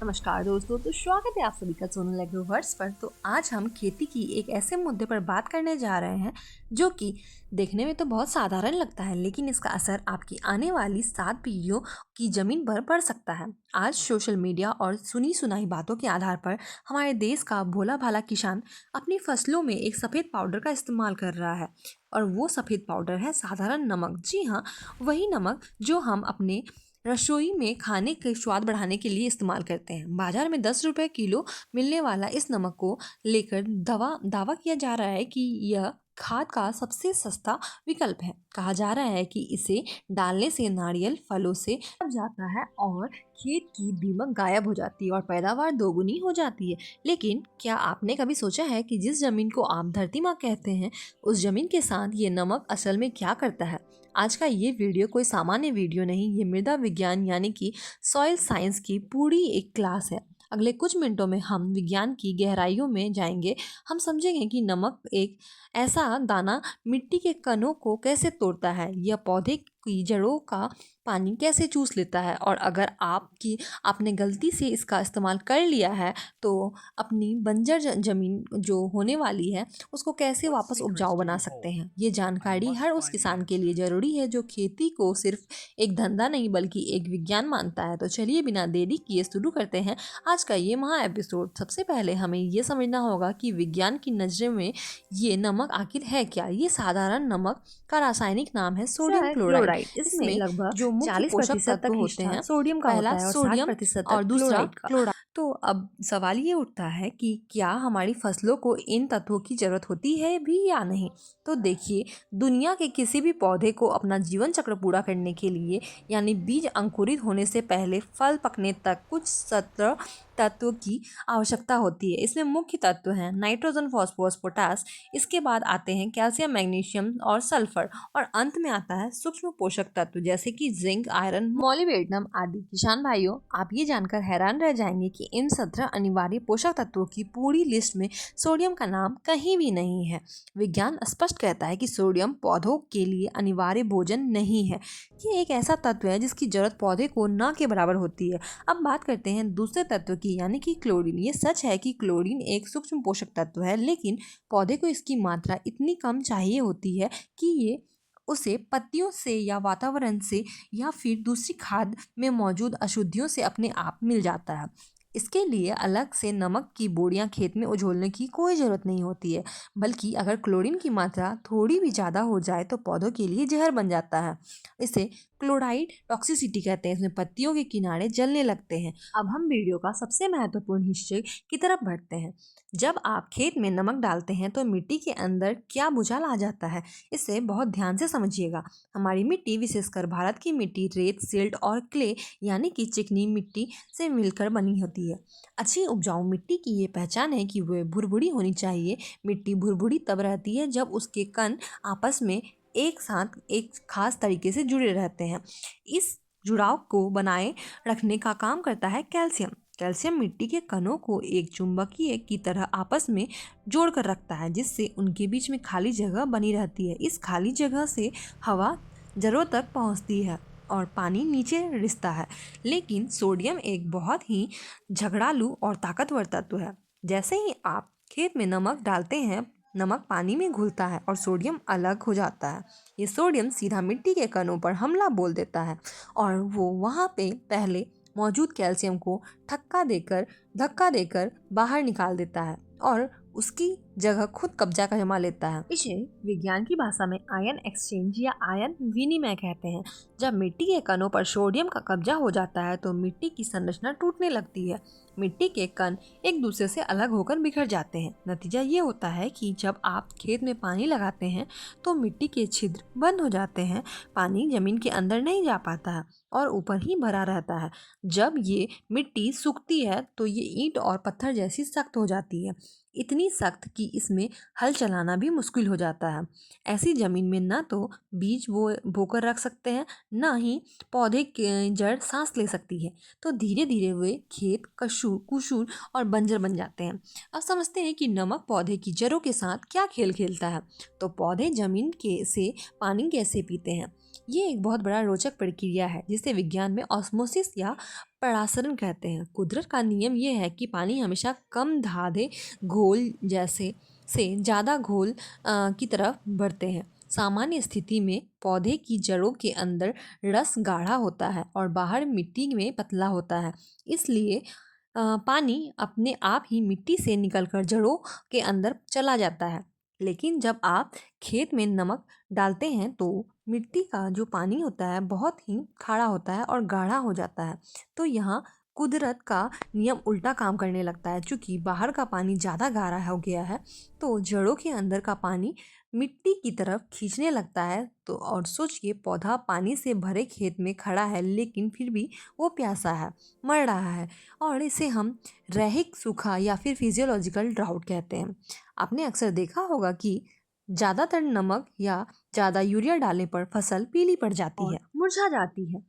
नमस्कार दोस्तों, तो स्वागत है आप सभी का सोनल एग्रोवर्स पर। तो आज हम खेती की एक ऐसे मुद्दे पर बात करने जा रहे हैं जो कि देखने में तो बहुत साधारण लगता है, लेकिन इसका असर आपकी आने वाली 7 पीढ़ियों की ज़मीन पर पड़ सकता है। आज सोशल मीडिया और सुनी सुनाई बातों के आधार पर हमारे देश का भोला भाला किसान अपनी फसलों में एक सफ़ेद पाउडर का इस्तेमाल कर रहा है, और वो सफ़ेद पाउडर है साधारण नमक। जी हाँ, वही नमक जो हम अपने रसोई में खाने के स्वाद बढ़ाने के लिए इस्तेमाल करते हैं। बाजार में 10 रुपये किलो मिलने वाला इस नमक को लेकर दावा किया जा रहा है कि यह खाद का सबसे सस्ता विकल्प है। कहा जा रहा है कि इसे डालने से नारियल फलों से बच जाता है और खेत की दीमक गायब हो जाती है और पैदावार दोगुनी हो जाती है। लेकिन क्या आपने कभी सोचा है कि जिस जमीन को आप धरती माँ कहते हैं, उस जमीन के साथ ये नमक असल में क्या करता है? आज का ये वीडियो कोई सामान्य वीडियो नहीं, ये मृदा विज्ञान यानी कि सॉइल साइंस की पूरी एक क्लास है। अगले कुछ मिनटों में हम विज्ञान की गहराइयों में जाएंगे। हम समझेंगे कि नमक एक ऐसा दाना मिट्टी के कणों को कैसे तोड़ता है, यह पौधे की जड़ों का पानी कैसे चूस लेता है, और अगर आपने गलती से इसका इस्तेमाल कर लिया है तो अपनी बंजर जमीन जो होने वाली है उसको कैसे वापस उपजाऊ बना सकते हैं। ये जानकारी हर उस किसान के लिए ज़रूरी है जो खेती को सिर्फ एक धंधा नहीं बल्कि एक विज्ञान मानता है। तो चलिए बिना देरी किए शुरू करते हैं आज का ये महा एपिसोड। सबसे पहले हमें ये समझना होगा कि विज्ञान की नज़र में ये नमक आखिर है क्या। ये साधारण नमक का रासायनिक नाम है सोडियम क्लोराइड। इसमें लगभग जो मुख्य 40% पोषक तत्व तक होते हैं, सोडियम का पहला होता है और सोडियम 60% और तक दूसरा क्लोराइड का। क्लोराइड। तो अब सवाल ये उठता है कि क्या हमारी फसलों को इन तत्वों की जरूरत होती है भी या नहीं। तो देखिए, दुनिया के किसी भी पौधे को अपना जीवन चक्र पूरा करने के लिए, यानी बीज अंकुरित होने से पहले फल पकने तक, कुछ 17 तत्व की आवश्यकता होती है। इसमें मुख्य तत्व हैं नाइट्रोजन, फास्फोरस, पोटास। इसके बाद आते हैं कैल्शियम, मैग्नीशियम और सल्फर, और अंत में आता है सूक्ष्म पोषक तत्व जैसे कि जिंक, आयरन, मोलिब्डेनम आदि। किसान भाइयों, आप ये जानकर हैरान रह जाएंगे कि इन 17 अनिवार्य पोषक तत्वों की पूरी लिस्ट में सोडियम का नाम कहीं भी नहीं है। विज्ञान स्पष्ट कहता है कि सोडियम पौधों के लिए अनिवार्य भोजन नहीं है। ये एक ऐसा तत्व है जिसकी जरूरत पौधे को न के बराबर होती है। अब बात करते हैं दूसरे तत्व की, यानी कि क्लोरीन। ये सच है कि क्लोरीन एक सूक्ष्म पोषक तत्व है, लेकिन पौधे को इसकी मात्रा इतनी कम चाहिए होती है कि ये उसे पत्तियों से या वातावरण से या फिर दूसरी खाद में मौजूद अशुद्धियों से अपने आप मिल जाता है। इसके लिए अलग से नमक की बोरियां खेत में उझोलने की कोई ज़रूरत नहीं होती है, बल्कि अगर क्लोरीन की मात्रा थोड़ी भी ज़्यादा हो जाए तो पौधों के लिए जहर बन जाता है। इसे क्लोराइड टॉक्सिसिटी कहते हैं। इसमें पत्तियों के किनारे जलने लगते हैं। अब हम वीडियो का सबसे महत्वपूर्ण हिस्से की तरफ बढ़ते हैं। जब आप खेत में नमक डालते हैं तो मिट्टी के अंदर क्या भूचाल आ जाता है, इसे बहुत ध्यान से समझिएगा। हमारी मिट्टी, विशेषकर भारत की मिट्टी, रेत, सिल्ट और क्ले यानी कि चिकनी मिट्टी से मिलकर बनी होती है। अच्छी उपजाऊ मिट्टी की ये पहचान है कि वह भुरभुरी होनी चाहिए। मिट्टी भुरभुरी तब रहती है जब उसके कण आपस में एक साथ एक खास तरीके से जुड़े रहते हैं। इस जुड़ाव को बनाए रखने का काम करता है कैल्शियम। कैल्शियम मिट्टी के कणों को एक चुंबकीय की तरह आपस में जोड़ कर रखता है, जिससे उनके बीच में खाली जगह बनी रहती है। इस खाली जगह से हवा जड़ों तक पहुंचती है और पानी नीचे रिसता है। लेकिन सोडियम एक बहुत ही झगड़ालू और ताकतवर तत्व है। जैसे ही आप खेत में नमक डालते हैं, नमक पानी में घुलता है और सोडियम अलग हो जाता है। ये सोडियम सीधा मिट्टी के कणों पर हमला बोल देता है और वो वहाँ पे पहले मौजूद कैल्शियम को धक्का देकर बाहर निकाल देता है और उसकी जगह खुद कब्जा कर जमा लेता है। इसे विज्ञान की भाषा में आयन एक्सचेंज या आयन विनिमय कहते हैं। जब मिट्टी के कणों पर सोडियम का कब्जा हो जाता है तो मिट्टी की संरचना टूटने लगती है। मिट्टी के कण एक दूसरे से अलग होकर बिखर जाते हैं। नतीजा ये होता है कि जब आप खेत में पानी लगाते हैं तो मिट्टी के छिद्र बंद हो जाते हैं। पानी जमीन के अंदर नहीं जा पाता है और ऊपर ही भरा रहता है। जब ये मिट्टी सूखती है तो ये ईंट और पत्थर जैसी सख्त हो जाती है, इतनी सख्त कि इसमें हल चलाना भी मुश्किल हो जाता है। ऐसी ज़मीन में न तो बीज बोकर रख सकते हैं, न ही पौधे की जड़ सांस ले सकती है। तो धीरे धीरे वे खेत कुशूर और बंजर बन जाते हैं। अब समझते हैं कि नमक पौधे की जड़ों के साथ क्या खेल खेलता है। तो पौधे जमीन के से पानी कैसे पीते हैं। ये एक बहुत बड़ा रोचक प्रक्रिया है जिसे विज्ञान में ऑस्मोसिस या परासरण कहते हैं। कुदरत का नियम ये है कि पानी हमेशा कम धाधे घोल जैसे से ज़्यादा घोल की तरफ बढ़ते हैं। सामान्य स्थिति में पौधे की जड़ों के अंदर रस गाढ़ा होता है और बाहर मिट्टी में पतला होता है। इसलिए पानी अपने आप ही मिट्टी से निकलकर जड़ों के अंदर चला जाता है। लेकिन जब आप खेत में नमक डालते हैं तो मिट्टी का जो पानी होता है बहुत ही खारा होता है और गाढ़ा हो जाता है। तो यहाँ कुदरत का नियम उल्टा काम करने लगता है। चूँकि बाहर का पानी ज़्यादा गाढ़ा हो गया है तो जड़ों के अंदर का पानी मिट्टी की तरफ खींचने लगता है। तो और सोचिए, पौधा पानी से भरे खेत में खड़ा है लेकिन फिर भी वो प्यासा है, मर रहा है, और इसे हम रैखिक सूखा या फिर फिजियोलॉजिकल ड्राउट कहते हैं। आपने अक्सर देखा होगा कि ज़्यादातर नमक या ज़्यादा यूरिया डालने पर फसल पीली पड़ जाती और है, मुरझा जाती है।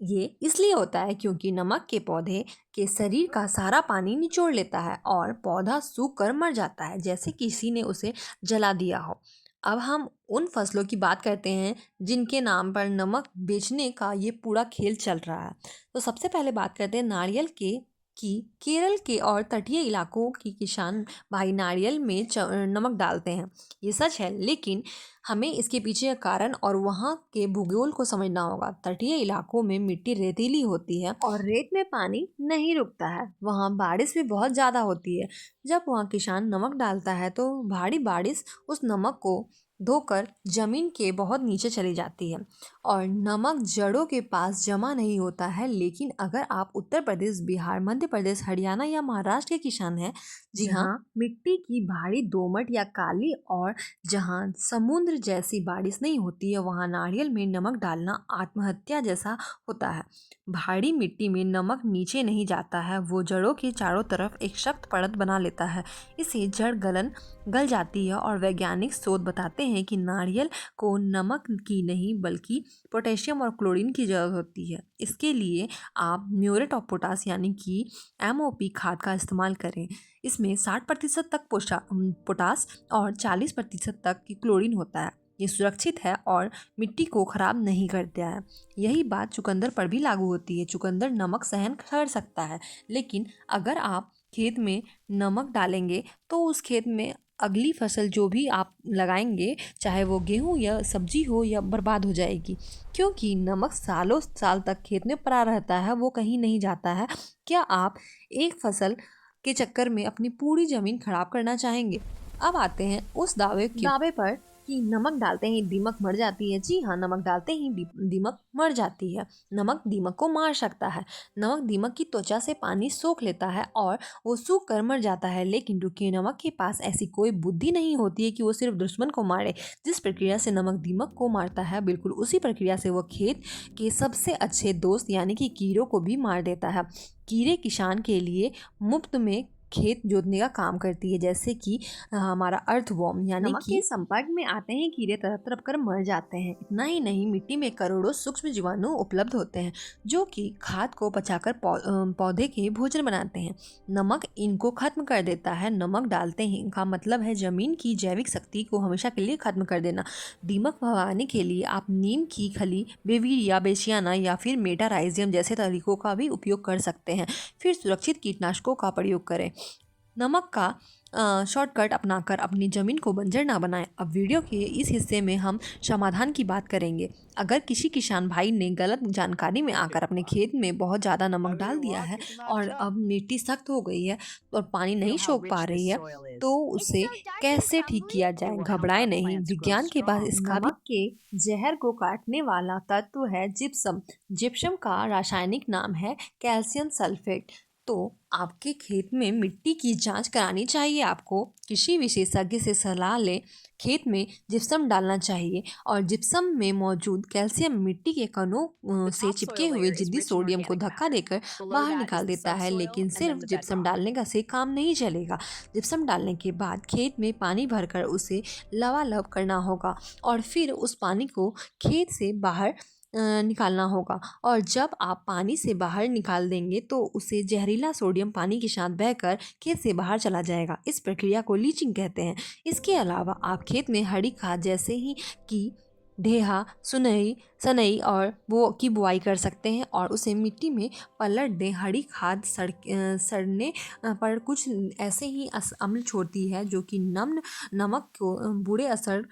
ये इसलिए होता है क्योंकि नमक के पौधे के शरीर का सारा पानी निचोड़ लेता है और पौधा सूख कर मर जाता है, जैसे किसी ने उसे जला दिया हो। अब हम उन फसलों की बात करते हैं जिनके नाम पर नमक बेचने का ये पूरा खेल चल रहा है। तो सबसे पहले बात करते हैं नारियल के कि केरल के और तटीय इलाकों की किसान भाई नारियल में नमक डालते हैं। ये सच है, लेकिन हमें इसके पीछे का कारण और वहाँ के भूगोल को समझना होगा। तटीय इलाकों में मिट्टी रेतीली होती है और रेत में पानी नहीं रुकता है। वहाँ बारिश भी बहुत ज़्यादा होती है। जब वहाँ किसान नमक डालता है तो भारी बारिश उस नमक को धोकर जमीन के बहुत नीचे चली जाती है और नमक जड़ों के पास जमा नहीं होता है। लेकिन अगर आप उत्तर प्रदेश, बिहार, मध्य प्रदेश, हरियाणा या महाराष्ट्र के किसान हैं, जी हाँ, मिट्टी की भारी दोमट या काली और जहाँ समुद्र जैसी बारिश नहीं होती है, वहाँ नारियल में नमक डालना आत्महत्या जैसा होता है। भारी मिट्टी में नमक नीचे नहीं जाता है, वो जड़ों के चारों तरफ एक सख्त परत बना लेता है। इससे जड़ गल जाती है और वैज्ञानिक शोध बताते हैं कि नारियल को नमक की नहीं बल्कि पोटेशियम और क्लोरीन की जरूरत होती है। इसके लिए आप म्यूरेट ऑफ पोटास यानी कि MOP खाद का इस्तेमाल करें। इसमें 60% तक पोटास और 40% तक की क्लोरीन होता है। ये सुरक्षित है और मिट्टी को खराब नहीं करता है। यही बात चुकंदर पर भी लागू होती है। चुकंदर नमक सहन कर सकता है, लेकिन अगर आप खेत में नमक डालेंगे तो उस खेत में अगली फसल जो भी आप लगाएंगे, चाहे वो गेहूं या सब्जी हो, या बर्बाद हो जाएगी। क्योंकि नमक सालों साल तक खेत में पड़ा रहता है, वो कहीं नहीं जाता है। क्या आप एक फसल के चक्कर में अपनी पूरी जमीन खराब करना चाहेंगे? अब आते हैं उस दावे पर कि नमक डालते ही दीमक मर जाती है। जी हाँ, नमक डालते ही दीमक मर जाती है। नमक दीमक को मार सकता है। नमक दीमक की त्वचा से पानी सोख लेता है और वो सूख कर मर जाता है। लेकिन रुकिए, नमक के पास ऐसी कोई बुद्धि नहीं होती है कि वो सिर्फ दुश्मन को मारे। जिस प्रक्रिया से नमक दीमक को मारता है, बिल्कुल उसी प्रक्रिया से वो खेत के सबसे अच्छे दोस्त यानी कि कीड़ों को भी मार देता है। कीड़े किसान के लिए मुफ्त में खेत जोतने का काम करती है, जैसे कि हमारा अर्थवॉर्म यानी नमक कि के संपर्क में आते ही कीड़े तरफ तरफ कर मर जाते हैं। इतना ही नहीं, मिट्टी में करोड़ों सूक्ष्म जीवाणु उपलब्ध होते हैं जो कि खाद को पचाकर पौधे के भोजन बनाते हैं। नमक इनको खत्म कर देता है। नमक डालते ही का मतलब है जमीन की जैविक शक्ति को हमेशा के लिए खत्म कर देना। दीमक भगाने के लिए आप नीम की खली, बेविरिया, बेसियाना या फिर मेटाराइजियम जैसे तरीकों का भी उपयोग कर सकते हैं। फिर सुरक्षित कीटनाशकों का प्रयोग करें। नमक का शॉर्टकट अपनाकर अपनी ज़मीन को बंजर ना बनाएं। अब वीडियो के इस हिस्से में हम समाधान की बात करेंगे। अगर किसी किसान भाई ने गलत जानकारी में आकर अपने खेत में बहुत ज़्यादा नमक डाल दिया है और अब मिट्टी सख्त हो गई है और पानी नहीं सोख पा रही है, तो उसे कैसे ठीक किया जाए? घबराए नहीं, विज्ञान के पास इसका भी। नमक के जहर को काटने वाला तत्व है जिप्सम। जिप्सम का रासायनिक नाम है कैल्शियम सल्फेट। तो आपके खेत में मिट्टी की जांच करानी चाहिए। आपको किसी विशेषज्ञ से सलाह लें। खेत में जिप्सम डालना चाहिए और जिप्सम में मौजूद कैल्शियम मिट्टी के कणों से चिपके हुए जिद्दी सोडियम को धक्का देकर बाहर निकाल देता है। लेकिन सिर्फ जिप्सम डालने का से काम नहीं चलेगा। जिप्सम डालने के बाद खेत में पानी भरकर उसे लबालब करना होगा और फिर उस पानी को खेत से बाहर निकालना होगा। और जब आप पानी से बाहर निकाल देंगे तो उसे जहरीला सोडियम पानी के साथ बहकर खेत से बाहर चला जाएगा। इस प्रक्रिया को लीचिंग कहते हैं। इसके अलावा आप खेत में हरी खाद जैसे ही कि ढेहा, सुनहरी सनई और वो की बुआई कर सकते हैं और उसे मिट्टी में पलट दें। हरी खाद सड़ने पर कुछ ऐसे ही अम्ल छोड़ती है जो कि नमक को बुरे असर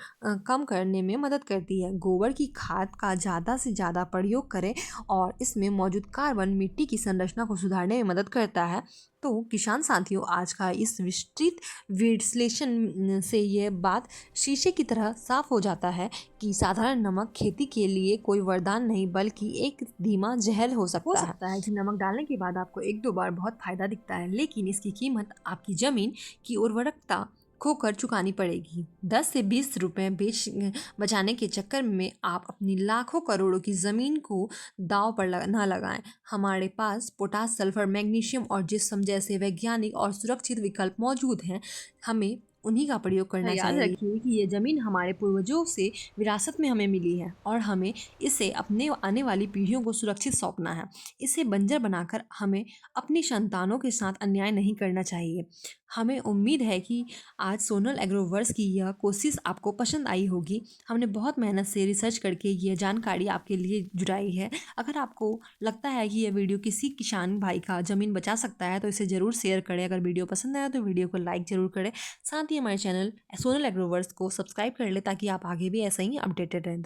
कम करने में मदद करती है। गोबर की खाद का ज़्यादा से ज़्यादा प्रयोग करें और इसमें मौजूद कार्बन मिट्टी की संरचना को सुधारने में मदद करता है। तो किसान साथियों, आज का इस विस्तृत विश्लेषण से ये बात शीशे की तरह साफ हो जाता है कि साधारण नमक खेती के लिए कोई वरदान नहीं बल्कि एक धीमा जहर हो सकता है। सकता है कि नमक डालने के बाद आपको एक दो बार बहुत फायदा दिखता है, लेकिन इसकी कीमत आपकी जमीन की उर्वरकता खोकर चुकानी पड़ेगी। 10 से 20 रुपए बचाने के चक्कर में आप अपनी लाखों करोड़ों की ज़मीन को दांव पर ना लगाएं। हमारे पास पोटास, सल्फर, मैग्नीशियम और जिप्सम जैसे वैज्ञानिक और सुरक्षित विकल्प मौजूद हैं। हमें उन्हीं का प्रयोग करना याद चाहिए। रखिए कि ये जमीन हमारे पूर्वजों से विरासत में हमें मिली है और हमें इसे अपने आने वाली पीढ़ियों को सुरक्षित सौंपना है। इसे बंजर बनाकर हमें अपनी संतानों के साथ अन्याय नहीं करना चाहिए। हमें उम्मीद है कि आज सोनल एग्रोवर्स की यह कोशिश आपको पसंद आई होगी। हमने बहुत मेहनत से रिसर्च करके यह जानकारी आपके लिए जुटाई है। अगर आपको लगता है कि यह वीडियो किसी किसान भाई का ज़मीन बचा सकता है तो इसे ज़रूर शेयर करें। अगर वीडियो पसंद आया तो वीडियो को लाइक ज़रूर करें। साथ ही हमारे चैनल सोनल एग्रोवर्स को सब्सक्राइब कर ले ताकि आप आगे भी ऐसा ही अपडेटेड रहें।